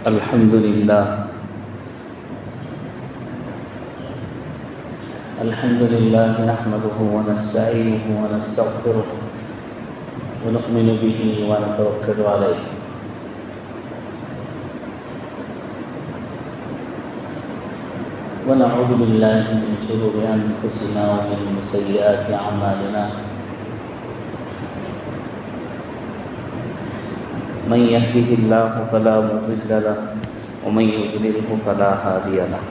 الحمد للہ نحمده ونستعینه ونستغفره ونؤمن به ونتوکل علیہ ونعوذ باللہ من شرور انفسنا ومن سیئات اعمالنا من يهده الله فلا مضل له ومن يضلله فلا هادي له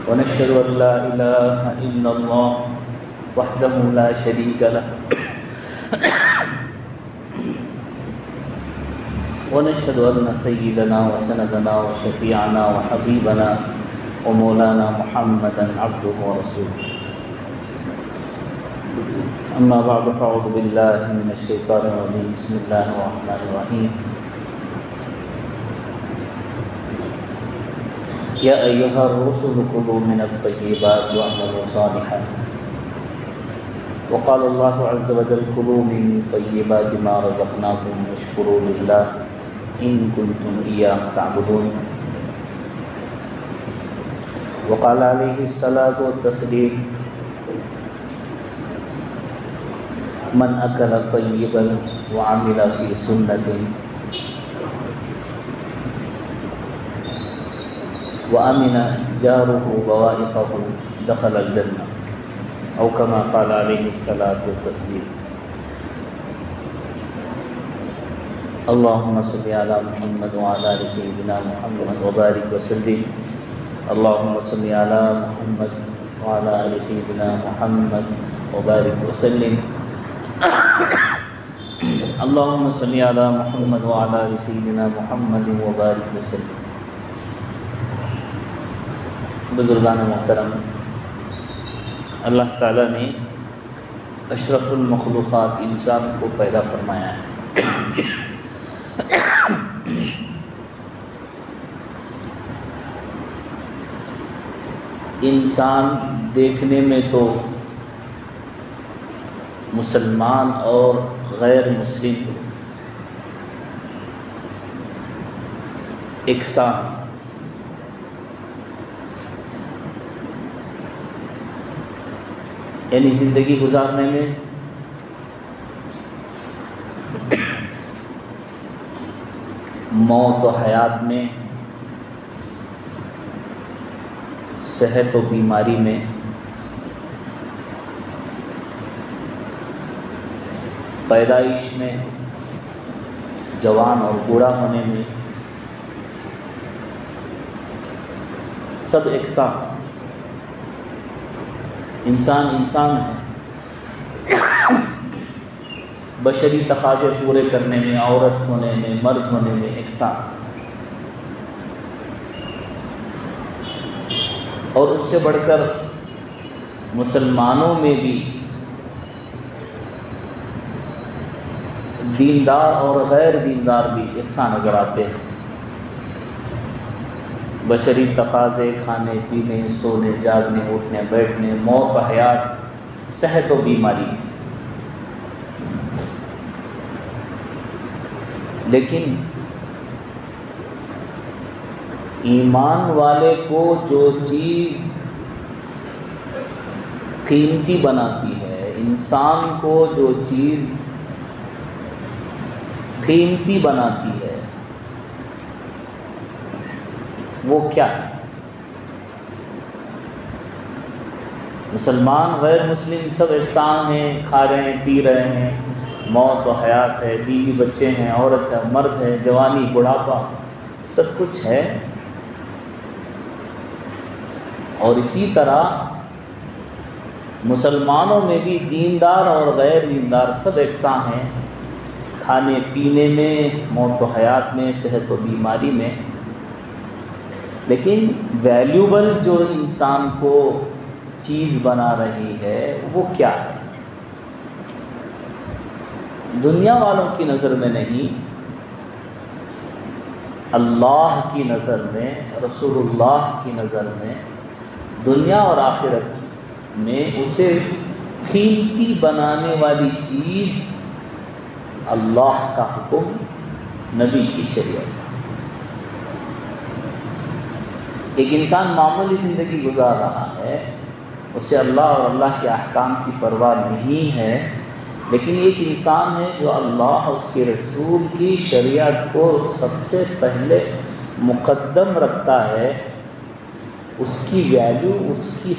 ونشهد أن لا إله إلا الله وحده لا شريك له ونشهد أن سيدنا وسندنا وشفيعنا وحبيبنا ومولانا محمدا عبده ورسوله أما بعد فأعوذ بالله من الشيطان الرجيم بسم الله الرحمن الرحيم يا أيها الرسل كلوا من الطيبات واعملوا صالحا وقال الله عز وجل كلوا من طيبات ما رزقناكم واشكروا لله إن كنتم إياه تعبدون وقال عليه الصلاة والتسليم من أكل طيبا وعمل في سنة وأمن جاره بوائقه دخل الجنة أو كما قال عليه الصلاة والتسليم اللهم صل على محمد وعلى آل سيدنا محمد وبارك وسلم اللهم صل على محمد وعلى آل سيدنا محمد وبارك وسلم اللهم صل على محمد وعلى آل سيدنا محمد وبارك وسلم بزرگان محترم، اللہ تعالیٰ نے اشرف المخلوقات انسان کو پیدا فرمایا ہے۔ انسان دیکھنے میں تو مسلمان اور غیر مسلم یکساں ہیں، یعنی زندگی گزارنے میں موت و حیات میں، صحت و بیماری میں، پیدائش میں، جوان اور بوڑھا ہونے میں، سب یکساں انسان ہے۔ بشری تقاضے پورے کرنے میں، عورت ہونے میں، مرد ہونے میں یکساں، اور اس سے بڑھ کر مسلمانوں میں بھی دیندار اور غیر دیندار بھی یکساں نظر آتے ہیں۔ بشری تقاضے، کھانے پینے، سونے جاگنے، اٹھنے بیٹھنے، موت و حیات، صحت و بیماری، لیکن ایمان والے کو جو چیز قیمتی بناتی ہے، انسان کو جو چیز قیمتی بناتی ہے، وہ کیا ہے؟ مسلمان غیر مسلم سب یکساں ہیں، کھا رہے ہیں، پی رہے ہیں، موت و حیات ہے، بیوی بچے ہیں، عورت ہے، مرد ہے، جوانی بڑھاپا، سب کچھ ہے۔ اور اسی طرح مسلمانوں میں بھی دیندار اور غیر دیندار سب یکساں ہیں، کھانے پینے میں، موت و حیات میں، صحت و بیماری میں، لیکن ویلیوبل جو انسان کو چیز بنا رہی ہے وہ کیا ہے؟ دنیا والوں کی نظر میں نہیں، اللہ کی نظر میں، رسول اللہ کی نظر میں، دنیا اور آخرت میں اسے قیمتی بنانے والی چیز اللہ کا حکم، نبی کی شریعت۔ ایک انسان معمولی زندگی گزار رہا ہے، اسے اللہ اور اللہ کے احکام کی پرواہ نہیں ہے، لیکن ایک انسان ہے جو اللہ اور اس کے رسول کی شریعت کو سب سے پہلے مقدم رکھتا ہے، اس کی ویلیو، اس کی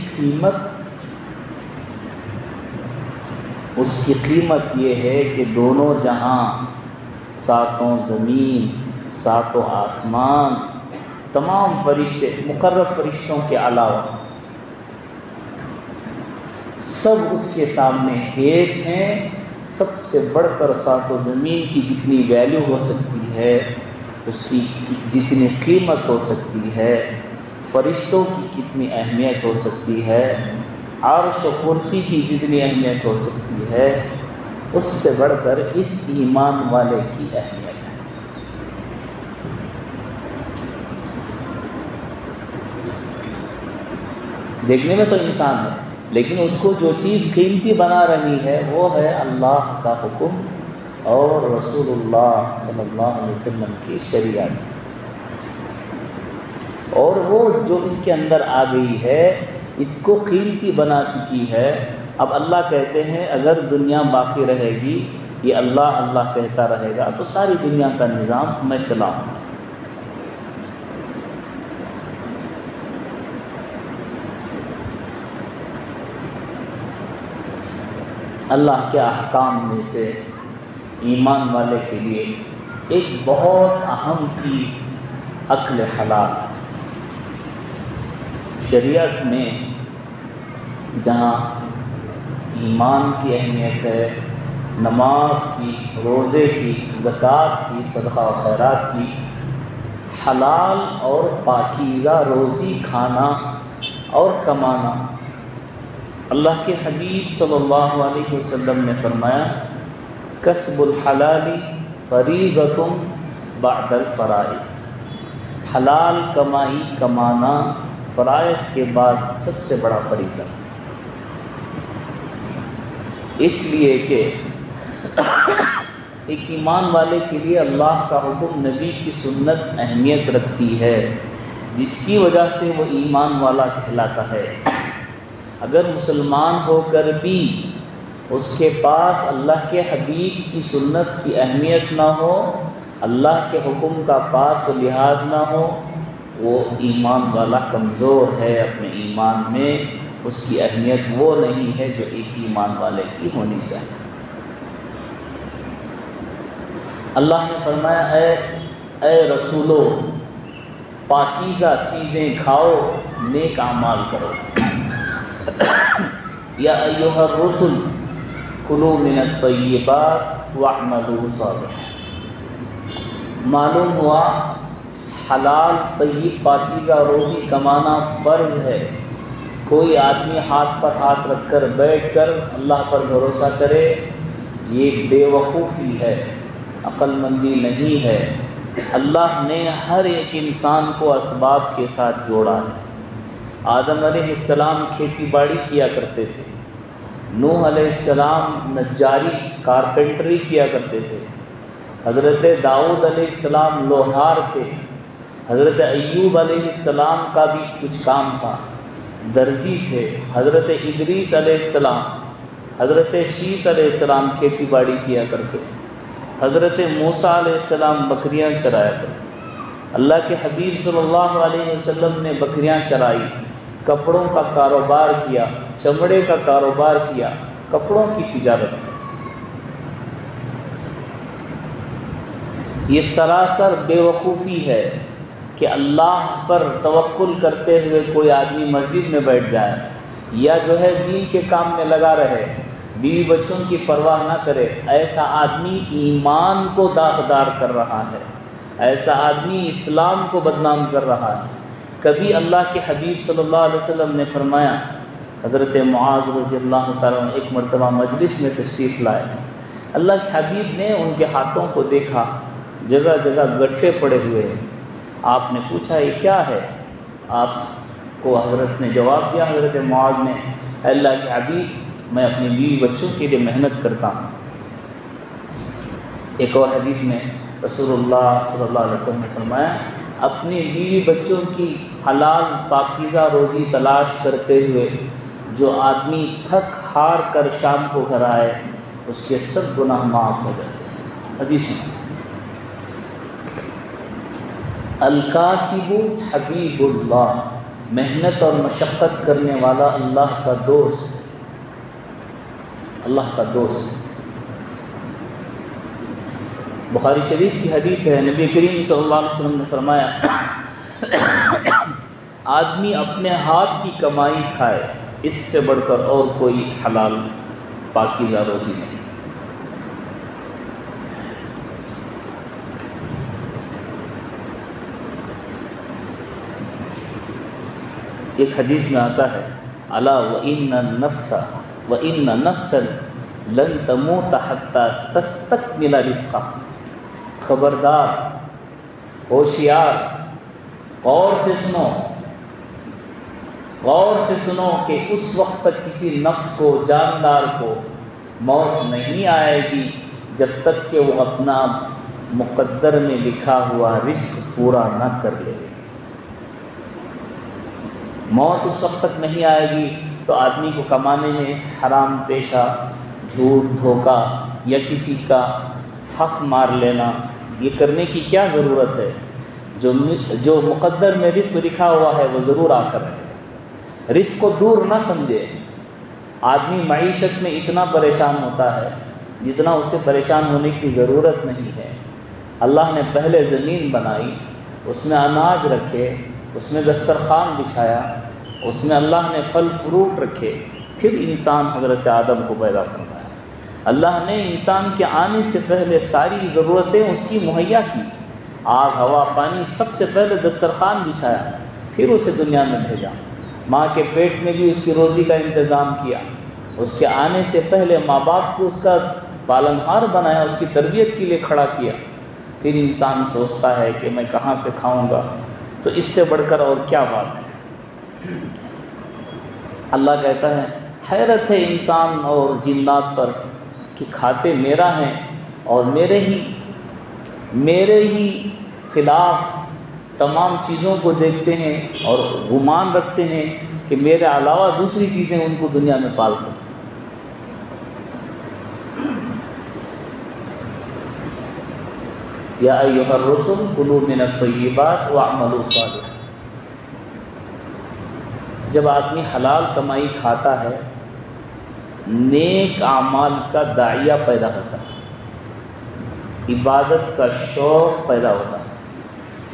قیمت یہ ہے کہ دونوں جہاں، ساتوں زمین، ساتوں آسمان، تمام فرشتے، مقرب فرشتوں کے علاوہ سب اس کے سامنے ہیچ ہیں۔ سب سے بڑھ کر ساتوں زمین کی جتنی ویلیو ہو سکتی ہے، اس کی جتنی قیمت ہو سکتی ہے، فرشتوں کی کتنی اہمیت ہو سکتی ہے، عرش و کرسی کی جتنی اہمیت ہو سکتی ہے، اس سے بڑھ کر اس ایمان والے کی اہمیت ہے۔ دیکھنے میں تو انسان ہے، لیکن اس کو جو چیز قیمتی بنا رہی ہے وہ ہے اللہ کا حکم اور رسول اللہ صلی اللہ علیہ وسلم کی شریعت، اور وہ جو اس کے اندر آ گئی ہے اس کو قیمتی بنا چکی ہے۔ اب اللہ کہتے ہیں اگر دنیا باقی رہے گی، یہ اللہ اللہ کہتا رہے گا، تو ساری دنیا کا نظام میں چلاؤں۔ اللہ کے احکام میں سے ایمان والے کے لیے ایک بہت اہم چیز عقل حلال۔ شریعت میں جہاں ایمان کی اہمیت ہے، نماز کی، روزے کی، زکوٰۃ کی، صدقہ و خیرات کی، حلال اور پاکیزہ روزی کھانا اور کمانا، اللہ کے حبیب صلی اللہ علیہ وسلم نے فرمایا کسب الحلال فریضۃ بعد الفرائض، حلال کمائی کمانا فرائض کے بعد سب سے بڑا فریضہ، اس لیے کہ ایک ایمان والے کے لیے اللہ کا حکم، نبی کی سنت اہمیت رکھتی ہے، جس کی وجہ سے وہ ایمان والا کہلاتا ہے۔ اگر مسلمان ہو کر بھی اس کے پاس اللہ کے حبیب کی سنت کی اہمیت نہ ہو، اللہ کے حکم کا پاس و لحاظ نہ ہو، وہ ایمان والا کمزور ہے اپنے ایمان میں، اس کی اہمیت وہ نہیں ہے جو ایک ایمان والے کی ہونی چاہیے۔ اللہ نے فرمایا اے رسولو، پاکیزہ چیزیں کھاؤ، نیک اعمال کرو۔ یا ایھا الرسل کلوا من الطیبات واعملوا صالحا۔ معلوم ہوا حلال طیب پاکیزہ روزی کمانا فرض ہے۔ کوئی آدمی ہاتھ پر ہاتھ رکھ کر بیٹھ کر اللہ پر بھروسہ کرے، یہ بے وقوفی ہے، عقل مندی نہیں ہے۔ اللہ نے ہر ایک انسان کو اسباب کے ساتھ جوڑا ہے۔ آدم علیہ السلام کھیتی باڑی کیا کرتے تھے، نوح علیہ السلام نجاری کارپینٹری کیا کرتے تھے، حضرت داؤد علیہ السلام لوہار تھے، حضرت ایوب علیہ السلام کا بھی کچھ کام تھا، درزی تھے، حضرت ادریس علیہ السلام، حضرت شیث علیہ السلام کھیتی باڑی کیا کرتے، حضرت موسیٰ علیہ السلام بکریاں چرایا کرتے۔ اللہ کے حبیب صلی اللہ علیہ وسلم نے بکریاں چرائی، کپڑوں کا کاروبار کیا، چمڑے کا کاروبار کیا، کپڑوں کی تجارت۔ یہ سراسر بے وقوفی ہے کہ اللہ پر توکل کرتے ہوئے کوئی آدمی مسجد میں بیٹھ جائے، یا جو ہے دین کے کام میں لگا رہے، بیوی بچوں کی پرواہ نہ کرے۔ ایسا آدمی ایمان کو داغدار کر رہا ہے، ایسا آدمی اسلام کو بدنام کر رہا ہے۔ کبھی اللہ کے حبیب صلی اللہ علیہ وسلم نے فرمایا، حضرت معاذ رضی اللہ تعالیٰ عنہ ایک مرتبہ مجلس میں تشریف لائے، اللہ کے حبیب نے ان کے ہاتھوں کو دیکھا، جگہ جگہ گٹھے پڑے ہوئے ہیں۔ آپ نے پوچھا یہ کیا ہے؟ آپ کو حضرت نے جواب دیا، حضرت معاذ نے، اے اللہ کے حبیب، میں اپنی بیوی بچوں کے لیے محنت کرتا ہوں، ایک اور حدیث میں رسول اللہ صلی اللہ علیہ وسلم نے فرمایا اپنی بیوی بچوں کی حلال پاکیزہ روزی تلاش کرتے ہوئے جو آدمی تھک ہار کر شام کو گھر آئے اس کے سب گناہ معاف ہو جاتے ہیں۔ حدیث میں الکاسب حبیب اللہ، محنت اور مشقت کرنے والا اللہ کا دوست، اللہ کا دوست۔ بخاری شریف کی حدیث ہے، نبی کریم صلی اللہ علیہ وسلم نے فرمایا آدمی اپنے ہاتھ کی کمائی کھائے، اس سے بڑھ کر اور کوئی حلال پاکیزہ روزی نہیں۔ ایک حدیث میں آتا ہے الا وَإِنَّ نَفْسًا لَن تَمُوتَ حَتَّى تَسْتَكْمِلَ رِزْقَهَا، خبردار، ہوشیار، غور سے سنو کہ اس وقت تک کسی نفس کو، جاندار کو موت نہیں آئے گی جب تک کہ وہ اپنا مقدر میں لکھا ہوا رزق پورا نہ کر لے۔ موت اس وقت تک نہیں آئے گی تو آدمی کو کمانے میں حرام پیشہ، جھوٹ، دھوکہ یا کسی کا حق مار لینا، یہ کرنے کی کیا ضرورت ہے؟ جو مقدر میں رزق لکھا ہوا ہے وہ ضرور آ کر رہے۔ رزق کو دور نہ سمجھے۔ آدمی معیشت میں اتنا پریشان ہوتا ہے جتنا اسے پریشان ہونے کی ضرورت نہیں ہے۔ اللہ نے پہلے زمین بنائی، اس میں اناج رکھے، اس میں دسترخوان بچھایا، اس میں اللہ نے پھل فروٹ رکھے، پھر انسان حضرت آدم کو پیدا فرمایا۔ اللہ نے انسان کے آنے سے پہلے ساری ضرورتیں اس کی مہیا کی، آگ، ہوا، پانی، سب سے پہلے دسترخوان بچھایا، پھر اسے دنیا میں بھیجا۔ ماں کے پیٹ میں بھی اس کی روزی کا انتظام کیا، اس کے آنے سے پہلے ماں باپ کو اس کا پالنہار بنایا، اس کی تربیت کے لیے کھڑا کیا۔ پھر انسان سوچتا ہے کہ میں کہاں سے کھاؤں گا، تو اس سے بڑھ کر اور کیا بات ہے؟ اللہ کہتا ہے حیرت ہے انسان اور جنات پر کہ کھاتے میرا ہیں اور میرے ہی خلاف تمام چیزوں کو دیکھتے ہیں اور گمان رکھتے ہیں کہ میرے علاوہ دوسری چیزیں ان کو دنیا میں پال سکتے ہیں۔ یا ایھا الرسل کلوا من الطیبات واعملوا صالحا۔ جب آدمی حلال کمائی کھاتا ہے، نیک اعمال کا داعیہ پیدا ہوتا ہے، عبادت کا شوق پیدا ہوتا ہے،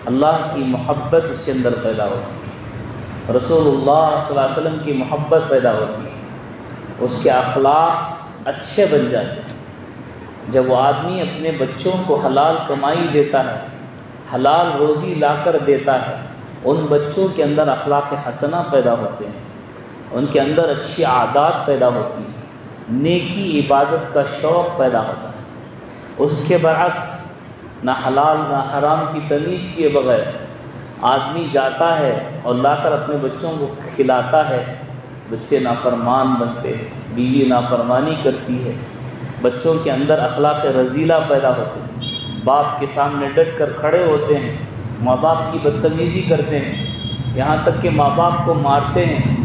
اللہ کی محبت اس کے اندر پیدا ہوتی ہے، رسول اللہ صلی اللہ علیہ وسلم کی محبت پیدا ہوتی ہے، اس کے اخلاق اچھے بن جاتے ہیں۔ جب وہ آدمی اپنے بچوں کو حلال کمائی دیتا ہے، حلال روزی لا کر دیتا ہے، ان بچوں کے اندر اخلاق حسنہ پیدا ہوتے ہیں، ان کے اندر اچھی عادات پیدا ہوتی ہیں، نیکی عبادت کا شوق پیدا ہوتا ہے۔ اس کے برعکس نہ حلال نہ حرام کی تمیز کیے بغیر آدمی جاتا ہے اور لا کر اپنے بچوں کو کھلاتا ہے، بچے نافرمان بنتے ہیں، بیوی نافرمانی کرتی ہے، بچوں کے اندر اخلاق رذیلہ پیدا ہوتے ہیں، باپ کے سامنے ڈٹ کر کھڑے ہوتے ہیں، ماں باپ کی بدتمیزی کرتے ہیں، یہاں تک کہ ماں باپ کو مارتے ہیں،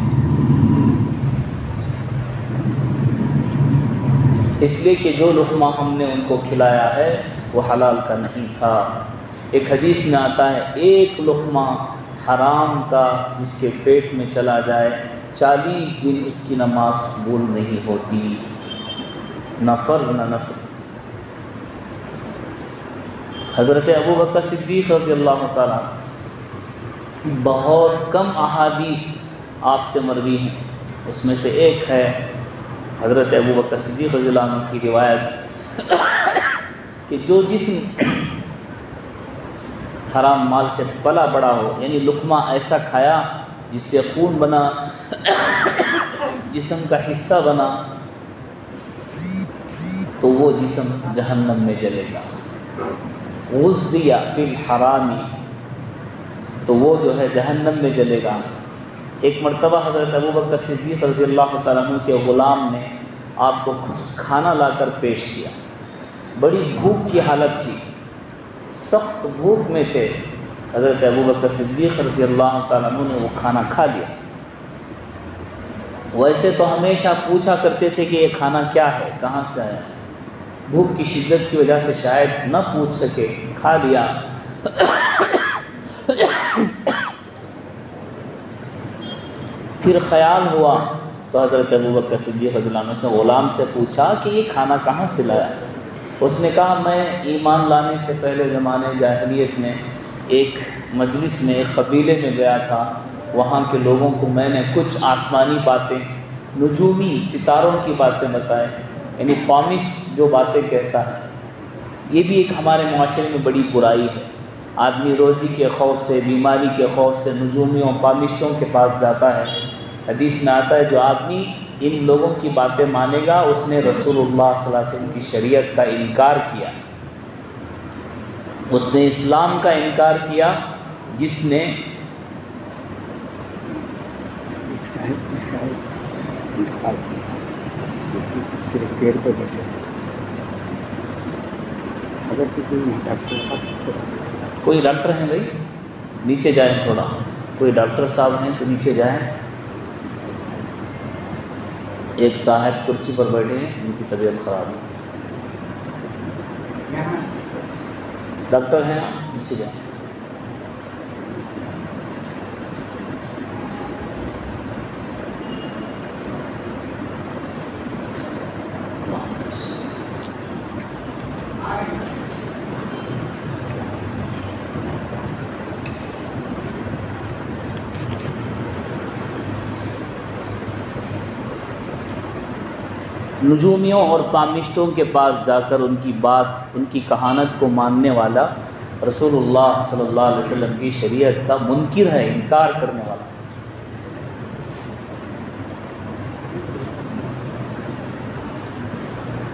اس لیے کہ جو لقمہ ہم نے ان کو کھلایا ہے وہ حلال کا نہیں تھا۔ ایک حدیث میں آتا ہے ایک لقمہ حرام کا جس کے پیٹ میں چلا جائے 40 دن اس کی نماز قبول نہیں ہوتی، نہ فرض نہ نفل۔ حضرت ابوبکر صدیق رضی اللہ تعالیٰ بہت کم احادیث آپ سے مروی ہیں، اس میں سے ایک ہے حضرت ابوبکر صدیق رضی اللہ عنہ کی روایت کہ جو جسم حرام مال سے پلا بڑا ہو، یعنی لقمہ ایسا کھایا جس سے خون بنا، جسم کا حصہ بنا، تو وہ جسم جہنم میں جلے گا۔ غُذِّیَ بِالْحَرَامِ، تو وہ جو ہے جہنم میں جلے گا۔ ایک مرتبہ حضرت ابوبکر صدیق رضی اللہ تعالیٰ عنہ کے غلام نے آپ کو کچھ کھانا لا کر پیش کیا، بڑی بھوک کی حالت تھی، سخت بھوک میں تھے۔ حضرت ابوبکر صدیق رضی اللہ تعالیٰ عنہ نے وہ کھانا کھا لیا۔ ویسے تو ہمیشہ پوچھا کرتے تھے کہ یہ کھانا کیا ہے، کہاں سے آیا، بھوک کی شدت کی وجہ سے شاید نہ پوچھ سکے، کھا لیا۔ پھر خیال ہوا تو حضرت ابوبکر صدیق رضی اللہ عنہ سے غلام سے پوچھا کہ یہ کھانا کہاں سے لایا؟ اس نے کہا میں ایمان لانے سے پہلے زمانے جاہلیت میں ایک مجلس میں، ایک قبیلے میں گیا تھا، وہاں کے لوگوں کو میں نے کچھ آسمانی باتیں، نجومی ستاروں کی باتیں بتائیں، یعنی پامسٹ جو باتیں کہتا ہے۔ یہ بھی ایک ہمارے معاشرے میں بڑی برائی ہے، آدمی روزی کے خوف سے، بیماری کے خوف سے نجومیوں پامسٹوں کے پاس جاتا ہے۔ حدیث میں آتا ہے جو آدمی ان لوگوں کی باتیں مانے گا اس نے رسول اللہ صلی اللہ علیہ وسلم کی شریعت کا انکار کیا، اس نے اسلام کا انکار کیا، جس نے کوئی ڈاکٹر ہیں بھائی نیچے جائیں، تھوڑا کوئی ڈاکٹر صاحب ہیں تو نیچے جائیں۔ ایک صاحب کرسی پر بیٹھے ہیں، ان کی طبیعت خراب ہے، ڈاکٹر ہیں، نیچے جائیں۔ نجومیوں اور پامشتوں کے پاس جا کر ان کی بات، ان کی کہانت کو ماننے والا رسول اللہ صلی اللہ علیہ وسلم کی شریعت کا منکر ہے، انکار کرنے والا۔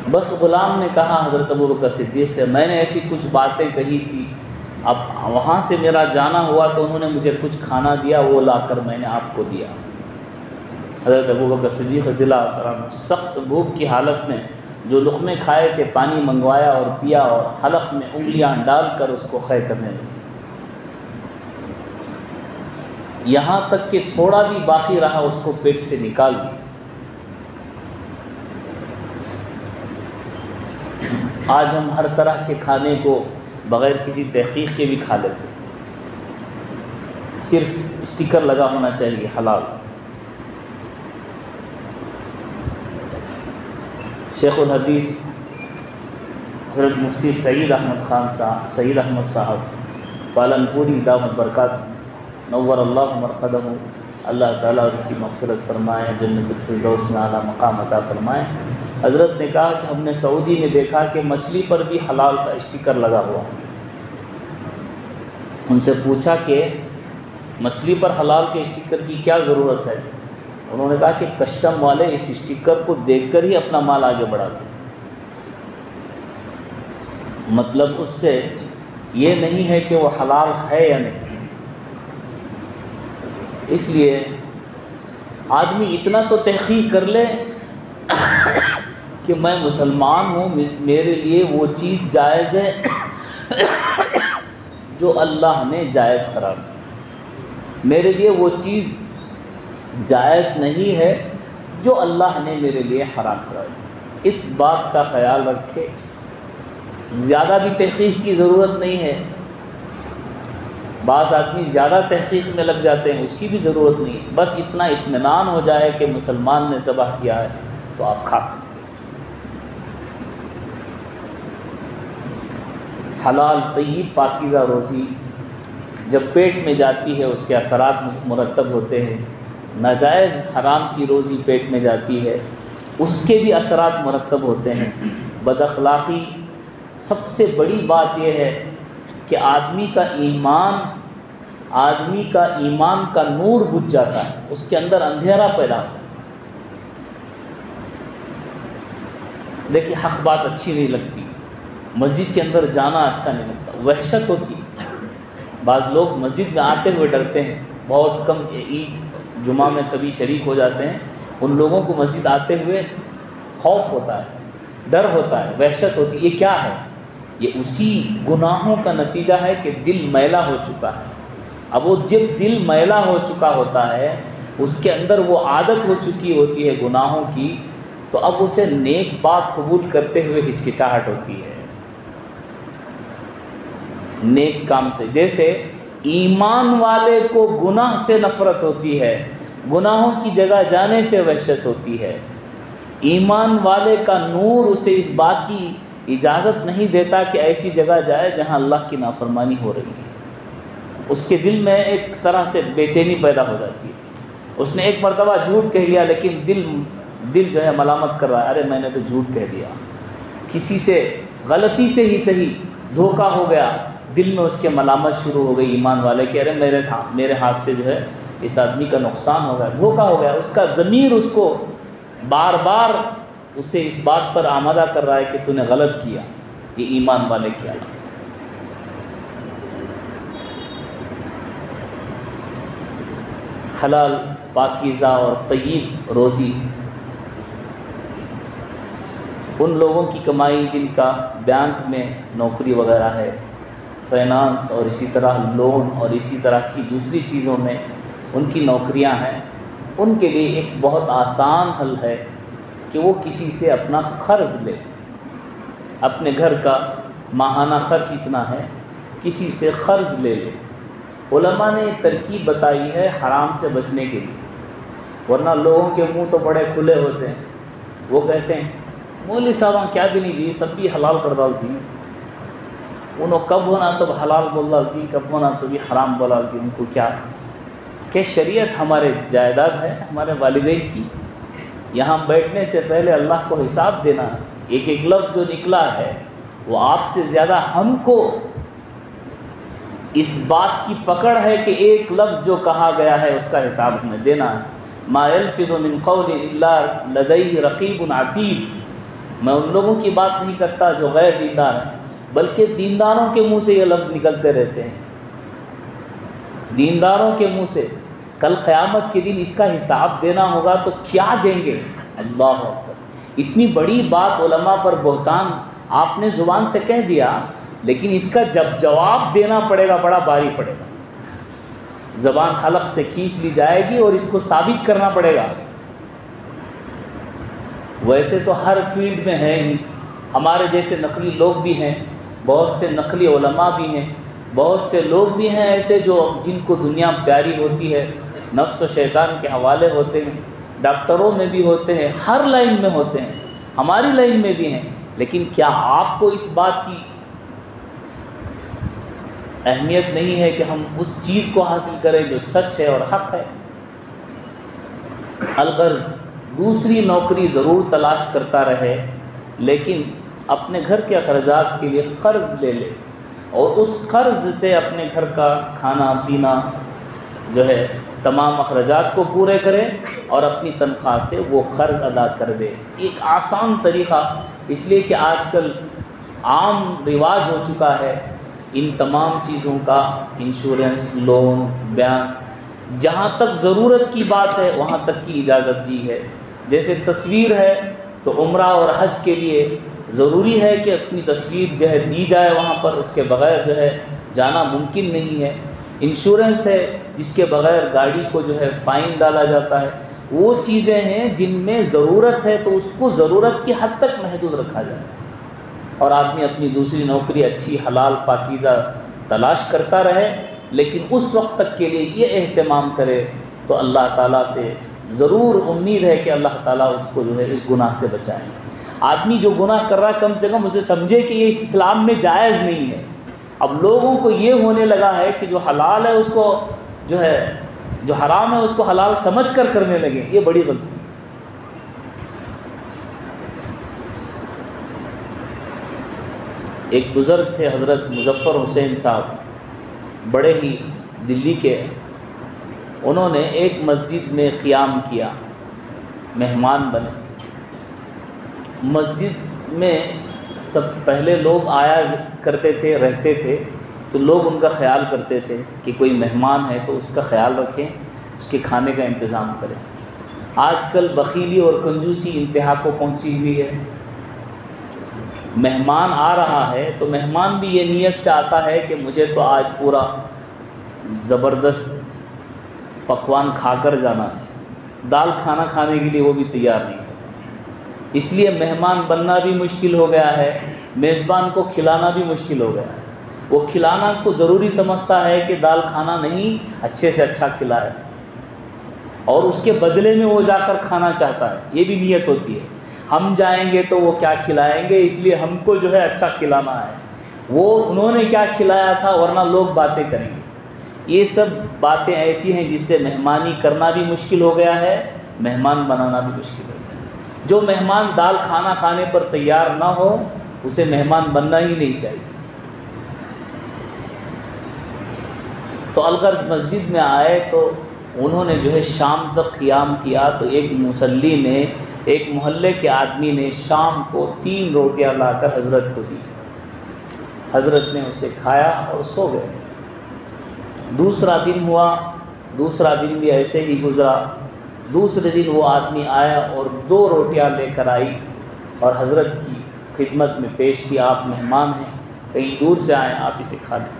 بس غلام نے کہا حضرت ابوبکر صدیق سے میں نے ایسی کچھ باتیں کہی تھی، اب وہاں سے میرا جانا ہوا تو انہوں نے مجھے کچھ کھانا دیا، وہ لا کر میں نے آپ کو دیا۔ حضرت ابوبکر صدیق رضی اللہ عنہ سخت بھوک کی حالت میں جو لقمے کھائے تھے پانی منگوایا اور پیا اور حلق میں انگلیاں ڈال کر اس کو خے کرنے لگے، یہاں تک کہ تھوڑا بھی باقی رہا اس کو پیٹ سے نکال دیا۔ آج ہم ہر طرح کے کھانے کو بغیر کسی تحقیق کے بھی کھا لیتے، صرف اسٹیکر لگا ہونا چاہیے حلال۔ شیخ الحدیث حضرت مفتی سعید احمد صاحب پالنپوری دامت برکات نور اللہ مرقدہ، اللہ تعالیٰ ان کی مغفرت فرمائے، جنت الفردوس میں اعلیٰ مقام عطا فرمائے۔ حضرت نے کہا کہ ہم نے سعودی میں دیکھا کہ مچھلی پر بھی حلال کا اسٹیکر لگا ہوا۔ ان سے پوچھا کہ مچھلی پر حلال کے اسٹیکر کی کیا ضرورت ہے؟ انہوں نے کہا کہ کسٹم والے اس اسٹیکر کو دیکھ کر ہی اپنا مال آگے بڑھاتے، مطلب اس سے یہ نہیں ہے کہ وہ حلال ہے یا نہیں۔ اس لیے آدمی اتنا تو تحقیق کر لے کہ میں مسلمان ہوں، میرے لیے وہ چیز جائز ہے جو اللہ نے جائز قرار دی، میرے لیے وہ چیز جائز نہیں ہے جو اللہ نے میرے لیے حرام قرار دی۔ اس بات کا خیال رکھے، زیادہ بھی تحقیق کی ضرورت نہیں ہے، بعض آدمی زیادہ تحقیق میں لگ جاتے ہیں، اس کی بھی ضرورت نہیں ہے، بس اتنا اطمینان ہو جائے کہ مسلمان نے ذبح کیا ہے تو آپ کھا سکتے ہیں۔ حلال طیب پاکیزہ روزی جب پیٹ میں جاتی ہے اس کے اثرات مرتب ہوتے ہیں، ناجائز حرام کی روزی پیٹ میں جاتی ہے اس کے بھی اثرات مرتب ہوتے ہیں۔ بد اخلاقی سب سے بڑی بات یہ ہے کہ آدمی کا ایمان کا نور بجھ جاتا ہے، اس کے اندر اندھیرا پیدا ہوتا ہے۔ دیکھیے حق بات اچھی نہیں لگتی، مسجد کے اندر جانا اچھا نہیں لگتا، وحشت ہوتی ہے۔ بعض لوگ مسجد میں آتے ہوئے ڈرتے ہیں، بہت کم عید جمعہ میں کبھی شریک ہو جاتے ہیں، ان لوگوں کو مسجد آتے ہوئے خوف ہوتا ہے ڈر ہوتا ہے، وحشت ہوتی ہے۔ یہ کیا ہے؟ یہ اسی گناہوں کا نتیجہ ہے کہ دل میلا ہو چکا ہے۔ اب وہ جب دل میلا ہو چکا ہوتا ہے، اس کے اندر وہ عادت ہو چکی ہوتی ہے گناہوں کی، تو اب اسے نیک بات قبول کرتے ہوئے ہچکچاہٹ ہوتی ہے نیک کام سے۔ جیسے ایمان والے کو گناہ سے نفرت ہوتی ہے، گناہوں کی جگہ جانے سے وحشت ہوتی ہے۔ ایمان والے کا نور اسے اس بات کی اجازت نہیں دیتا کہ ایسی جگہ جائے جہاں اللہ کی نافرمانی ہو رہی ہے۔ اس کے دل میں ایک طرح سے بے چینی پیدا ہو جاتی ہے۔ اس نے ایک مرتبہ جھوٹ کہہ لیا، لیکن دل جو ہے ملامت کر رہا ہے، ارے میں نے تو جھوٹ کہہ دیا، کسی سے غلطی سے ہی صحیح دھوکہ ہو گیا، دل میں اس کے ملامت شروع ہو گئی ایمان والے کہ ارے میرے ہاتھ سے جو ہے اس آدمی کا نقصان ہو گیا، دھوکہ ہو گیا۔ اس کا ضمیر اس کو بار بار اسے اس بات پر آمادہ کر رہا ہے کہ تو نے غلط کیا۔ یہ ایمان والے کیا حلال پاکیزہ اور طیب روزی ان لوگوں کی کمائی جن کا بینک میں نوکری وغیرہ ہے، فائنانس اور اسی طرح لون اور اسی طرح کی دوسری چیزوں میں ان کی نوکریاں ہیں، ان کے لیے ایک بہت آسان حل ہے کہ وہ کسی سے اپنا قرض لے۔ اپنے گھر کا ماہانہ خرچ اتنا ہے، کسی سے قرض لے لے۔ علماء نے ایک ترکیب بتائی ہے حرام سے بچنے کے لیے، ورنہ لوگوں کے منہ تو بڑے کھلے ہوتے ہیں، وہ کہتے ہیں مولوی صاحب کیا بھی نہیں دی، سب بھی حلال کر ڈالتی ہیں، انہوں کب ہونا تو حلال بول ڈالتی، کب ہونا تو بھی حرام بول ڈالتی، ان کو کیا کہ شریعت ہمارے جائیداد ہے، ہمارے والدین کی، یہاں بیٹھنے سے پہلے اللہ کو حساب دینا ہے۔ ایک ایک لفظ جو نکلا ہے وہ آپ سے زیادہ ہم کو اس بات کی پکڑ ہے کہ ایک لفظ جو کہا گیا ہے اس کا حساب ہمیں دینا ہے۔ ما یلفظ من قول الا لدیہ رقیب عتید۔ میں ان لوگوں کی بات نہیں کرتا جو غیر دیندار ہیں، بلکہ دینداروں کے منہ سے یہ لفظ نکلتے رہتے ہیں، دینداروں کے منہ سے۔ کل قیامت کے دن اس کا حساب دینا ہوگا تو کیا دیں گے؟ اللہ اکبر! اتنی بڑی بات علماء پر بہتان آپ نے زبان سے کہہ دیا، لیکن اس کا جب جواب دینا پڑے گا بڑا بھاری پڑے گا۔ زبان حلق سے کھینچ لی جائے گی اور اس کو ثابت کرنا پڑے گا۔ ویسے تو ہر فیلڈ میں ہے ہی، ہمارے جیسے نقلی لوگ بھی ہیں، بہت سے نقلی علماء بھی ہیں، بہت سے لوگ بھی ہیں ایسے جو جن کو دنیا پیاری ہوتی ہے، نفس و شیطان کے حوالے ہوتے ہیں، ڈاکٹروں میں بھی ہوتے ہیں، ہر لائن میں ہوتے ہیں، ہماری لائن میں بھی ہیں۔ لیکن کیا آپ کو اس بات کی اہمیت نہیں ہے کہ ہم اس چیز کو حاصل کریں جو سچ ہے اور حق ہے؟ الغرض دوسری نوکری ضرور تلاش کرتا رہے، لیکن اپنے گھر کے اخراجات کے لیے قرض لے لے، اور اس قرض سے اپنے گھر کا کھانا پینا جو ہے تمام اخراجات کو پورے کرے اور اپنی تنخواہ سے وہ قرض ادا کر دے۔ ایک آسان طریقہ، اس لیے کہ آج کل عام رواج ہو چکا ہے ان تمام چیزوں کا، انشورنس، لون، بینک، جہاں تک ضرورت کی بات ہے وہاں تک کی اجازت دی ہے۔ جیسے تصویر ہے تو عمرہ اور حج کے لیے ضروری ہے کہ اپنی تصویر جو ہے دی جائے وہاں پر، اس کے بغیر جو ہے جانا ممکن نہیں ہے۔ انشورنس ہے جس کے بغیر گاڑی کو جو ہے فائن ڈالا جاتا ہے۔ وہ چیزیں ہیں جن میں ضرورت ہے تو اس کو ضرورت کی حد تک محدود رکھا جائے، اور آدمی اپنی دوسری نوکری اچھی حلال پاکیزہ تلاش کرتا رہے، لیکن اس وقت تک کے لیے یہ اہتمام کرے تو اللہ تعالیٰ سے ضرور امید ہے کہ اللہ تعالیٰ اس کو جو ہے اس گناہ سے بچائیں۔ آدمی جو گناہ کر رہا ہے کم سے کم اسے سمجھے کہ یہ اس اسلام میں جائز نہیں ہے۔ اب لوگوں کو یہ ہونے لگا ہے کہ جو حلال ہے اس کو جو ہے، جو حرام ہے اس کو حلال سمجھ کر کرنے لگے، یہ بڑی غلطی۔ ایک بزرگ تھے حضرت مظفر حسین صاحب، بڑے ہی دلی کے، انہوں نے ایک مسجد میں قیام کیا، مہمان بنے۔ مسجد میں سب پہلے لوگ آیا کرتے تھے، رہتے تھے، تو لوگ ان کا خیال کرتے تھے کہ کوئی مہمان ہے تو اس کا خیال رکھیں، اس کے کھانے کا انتظام کریں۔ آج کل بخیلی اور کنجوسی انتہا کو پہنچی ہوئی ہے، مہمان آ رہا ہے تو مہمان بھی یہ نیت سے آتا ہے کہ مجھے تو آج پورا زبردست پکوان کھا کر جانا ہے، دال کھانا کھانے کے لیے وہ بھی تیار نہیں ہے۔ اس لیے مہمان بننا بھی مشکل ہو گیا ہے، میزبان کو کھلانا بھی مشکل ہو گیا ہے۔ وہ کھلانا کو ضروری سمجھتا ہے کہ دال کھانا نہیں، اچھے سے اچھا کھلائے، اور اس کے بدلے میں وہ جا کر کھانا چاہتا ہے۔ یہ بھی نیت ہوتی ہے، ہم جائیں گے تو وہ کیا کھلائیں گے، اس لیے ہم کو جو ہے اچھا کھلانا ہے، وہ انہوں نے کیا کھلایا تھا، ورنہ لوگ باتیں کریں گے۔ یہ سب باتیں ایسی ہیں جس سے مہمانی کرنا بھی مشکل ہو گیا ہے، مہمان بنانا بھی مشکل ہو گیا ہے۔ جو مہمان دال کھانا کھانے پر تیار نہ ہو اسے مہمان بننا ہی نہیں چاہیے۔ تو الغرض مسجد میں آئے تو انہوں نے جو ہے شام تک قیام کیا، تو ایک مصلی نے، ایک محلے کے آدمی نے شام کو 3 روٹیاں لا کر حضرت کو دی۔ حضرت نے اسے کھایا اور سو گئے۔ دوسرا دن ہوا، دوسرا دن بھی ایسے ہی گزرا۔ دوسرے دن وہ آدمی آیا اور 2 روٹیاں لے کر آئی اور حضرت کی خدمت میں پیش کی، آپ مہمان ہیں، کہیں دور سے آئیں، آپ اسے کھا لیں۔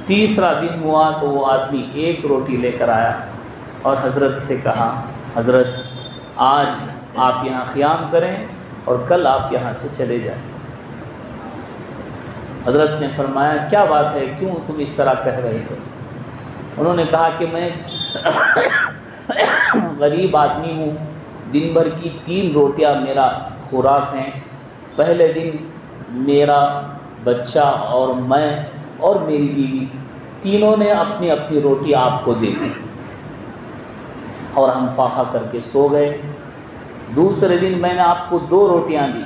تیسرا دن ہوا تو وہ آدمی 1 روٹی لے کر آیا اور حضرت سے کہا، حضرت آج آپ یہاں قیام کریں اور کل آپ یہاں سے چلے جائیں۔ حضرت نے فرمایا کیا بات ہے، کیوں تم اس طرح کہہ رہے ہو؟ انہوں نے کہا کہ میں غریب آدمی ہوں، دن بھر کی 3 روٹیاں میرا خوراک ہیں۔ پہلے دن میرا بچہ اور میں اور میری بیوی تینوں نے اپنی اپنی روٹی آپ کو دے دی اور ہم فاقہ کر کے سو گئے۔ دوسرے دن میں نے آپ کو 2 روٹیاں دی،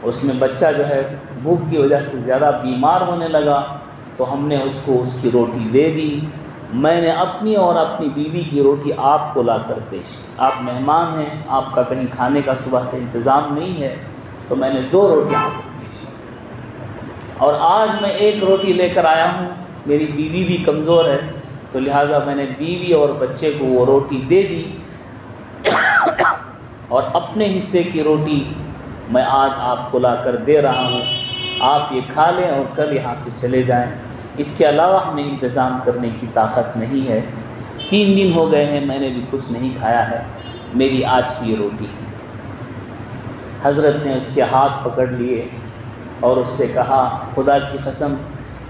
اس میں بچہ جو ہے بھوک کی وجہ سے زیادہ بیمار ہونے لگا تو ہم نے اس کو اس کی روٹی دے دی۔ میں نے اپنی اور اپنی بیوی کی روٹی آپ کو لا کر پیش کی۔ آپ مہمان ہیں، آپ کا کہیں کھانے کا صبح سے انتظام نہیں ہے، تو میں نے 2 روٹیاں آپ کو پیش کی، اور آج میں 1 روٹی لے کر آیا ہوں۔ میری بیوی بھی کمزور ہے تو لہٰذا میں نے بیوی اور بچے کو وہ روٹی دے دی، اور اپنے حصے کی روٹی میں آج آپ کو لا کر دے رہا ہوں، آپ یہ کھا لیں اور کل یہاں سے چلے جائیں۔ اس کے علاوہ ہمیں انتظام کرنے کی طاقت نہیں ہے۔ 3 دن ہو گئے ہیں، میں نے بھی کچھ نہیں کھایا ہے، میری آج کی یہ روٹی ہے۔ حضرت نے اس کے ہاتھ پکڑ لیے اور اس سے کہا، خدا کی قسم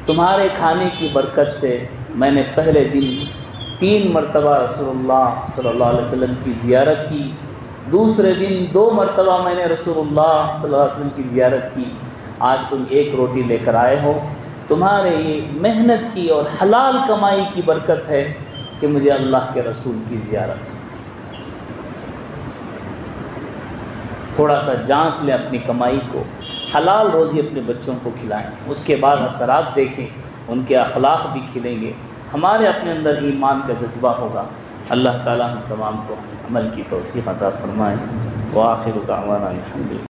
تمہارے کھانے کی برکت سے میں نے پہلے دن 3 مرتبہ رسول اللہ صلی اللہ علیہ وسلم کی زیارت کی، دوسرے دن 2 مرتبہ میں نے رسول اللہ صلی اللہ علیہ وسلم کی زیارت کی، آج تم 1 روٹی لے کر آئے ہو۔ تمہارے یہ محنت کی اور حلال کمائی کی برکت ہے کہ مجھے اللہ کے رسول کی زیارت ہے۔ تھوڑا سا جانچ لیں اپنی کمائی کو، حلال روزی اپنے بچوں کو کھلائیں، اس کے بعد اثرات دیکھیں، ان کے اخلاق بھی کھلیں گے، ہمارے اپنے اندر ایمان کا جذبہ ہوگا۔ اللہ تعالیٰ ہم تمام کو عمل کی توفیق عطا فرمائے۔ وآخر دعوانا الحمدللہ۔